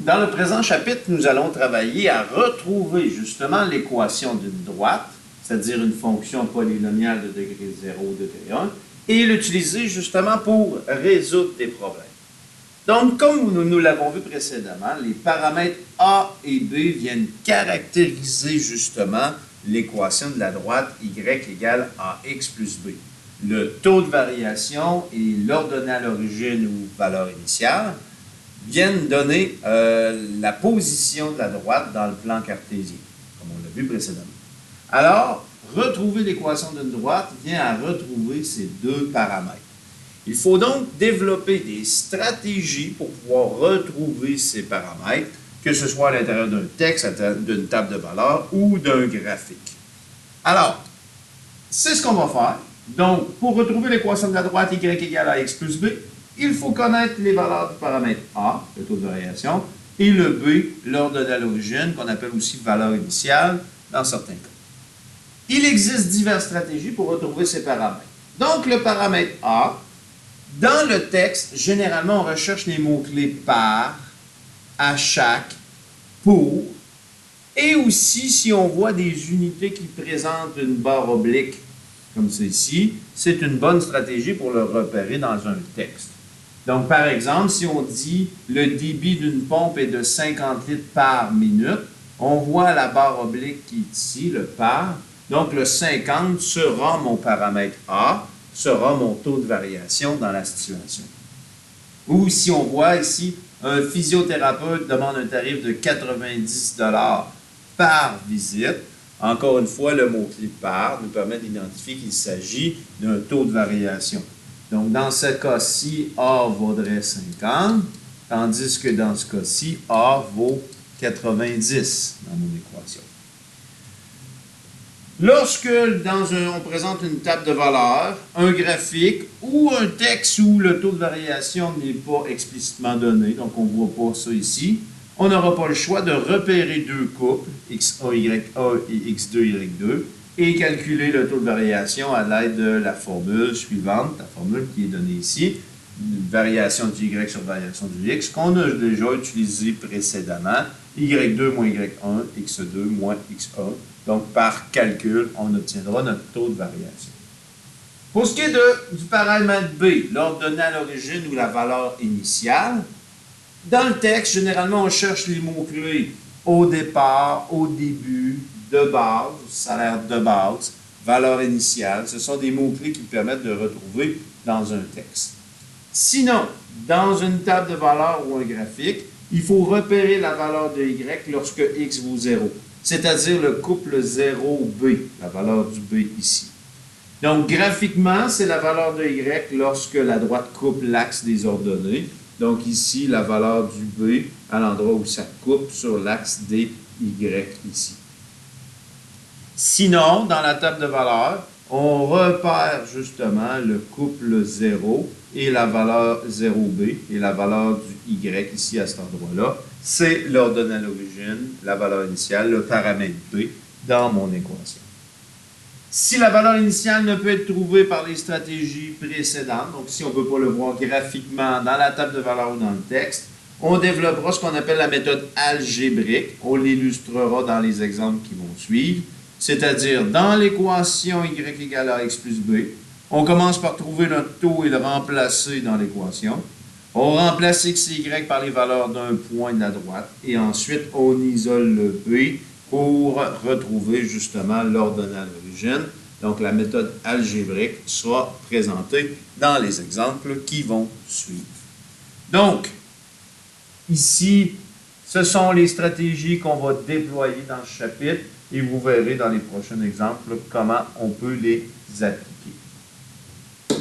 Dans le présent chapitre, nous allons travailler à retrouver justement l'équation d'une droite, c'est-à-dire une fonction polynomiale de degré 0, degré 1, et l'utiliser justement pour résoudre des problèmes. Donc, comme nous l'avons vu précédemment, les paramètres A et B viennent caractériser justement l'équation de la droite y égale ax plus b. Le taux de variation et l'ordonnée à l'origine ou valeur initiale viennent donner la position de la droite dans le plan cartésien, comme on l'a vu précédemment. Alors, retrouver l'équation d'une droite vient à retrouver ces deux paramètres. Il faut donc développer des stratégies pour pouvoir retrouver ces paramètres, que ce soit à l'intérieur d'un texte, d'une table de valeurs ou d'un graphique. Alors, c'est ce qu'on va faire. Donc, pour retrouver l'équation de la droite y égale à x plus b, il faut connaître les valeurs du paramètre A, le taux de variation, et le B, l'ordonnée à l'origine, qu'on appelle aussi valeur initiale dans certains cas. Il existe diverses stratégies pour retrouver ces paramètres. Donc, le paramètre A, dans le texte, généralement, on recherche les mots-clés par, à chaque, pour, et aussi si on voit des unités qui présentent une barre oblique, comme celle-ci, c'est une bonne stratégie pour le repérer dans un texte. Donc, par exemple, si on dit le débit d'une pompe est de 50 litres par minute, on voit la barre oblique qui est ici, le par. Donc, le 50 sera mon paramètre A, sera mon taux de variation dans la situation. Ou si on voit ici, un physiothérapeute demande un tarif de 90 $ par visite. Encore une fois, le mot-clé par nous permet d'identifier qu'il s'agit d'un taux de variation. Donc, dans ce cas-ci, A vaudrait 50, tandis que dans ce cas-ci, A vaut 90 dans mon équation. Lorsque on présente une table de valeurs, un graphique ou un texte où le taux de variation n'est pas explicitement donné, donc on ne voit pas ça ici, on n'aura pas le choix de repérer deux couples, XA, YA et X2, Y2, et calculer le taux de variation à l'aide de la formule suivante, la formule qui est donnée ici, variation du Y sur variation du X, qu'on a déjà utilisé précédemment, Y2 moins Y1, X2 moins X1. Donc, par calcul, on obtiendra notre taux de variation. Pour ce qui est du paramètre B, l'ordonnée à l'origine ou la valeur initiale, dans le texte, généralement, on cherche les mots-clés au départ, au début, de base, salaire de base, valeur initiale. Ce sont des mots-clés qui permettent de retrouver dans un texte. Sinon, dans une table de valeurs ou un graphique, il faut repérer la valeur de Y lorsque X vaut 0, c'est-à-dire le couple 0B, la valeur du B ici. Donc, graphiquement, c'est la valeur de Y lorsque la droite coupe l'axe des ordonnées. Donc, ici, la valeur du B à l'endroit où ça coupe sur l'axe des Y ici. Sinon, dans la table de valeurs, on repère justement le couple 0 et la valeur 0B et la valeur du Y ici à cet endroit-là. C'est l'ordonnée à l'origine, la valeur initiale, le paramètre B dans mon équation. Si la valeur initiale ne peut être trouvée par les stratégies précédentes, donc si on ne peut pas le voir graphiquement dans la table de valeurs ou dans le texte, on développera ce qu'on appelle la méthode algébrique. On l'illustrera dans les exemples qui vont suivre. C'est-à-dire, dans l'équation Y égale à X plus B, on commence par trouver notre taux et le remplacer dans l'équation. On remplace X et Y par les valeurs d'un point de la droite. Et ensuite, on isole le B pour retrouver justement l'ordonnée à l'origine. Donc, la méthode algébrique sera présentée dans les exemples qui vont suivre. Donc, ici, ce sont les stratégies qu'on va déployer dans ce chapitre et vous verrez dans les prochains exemples comment on peut les appliquer.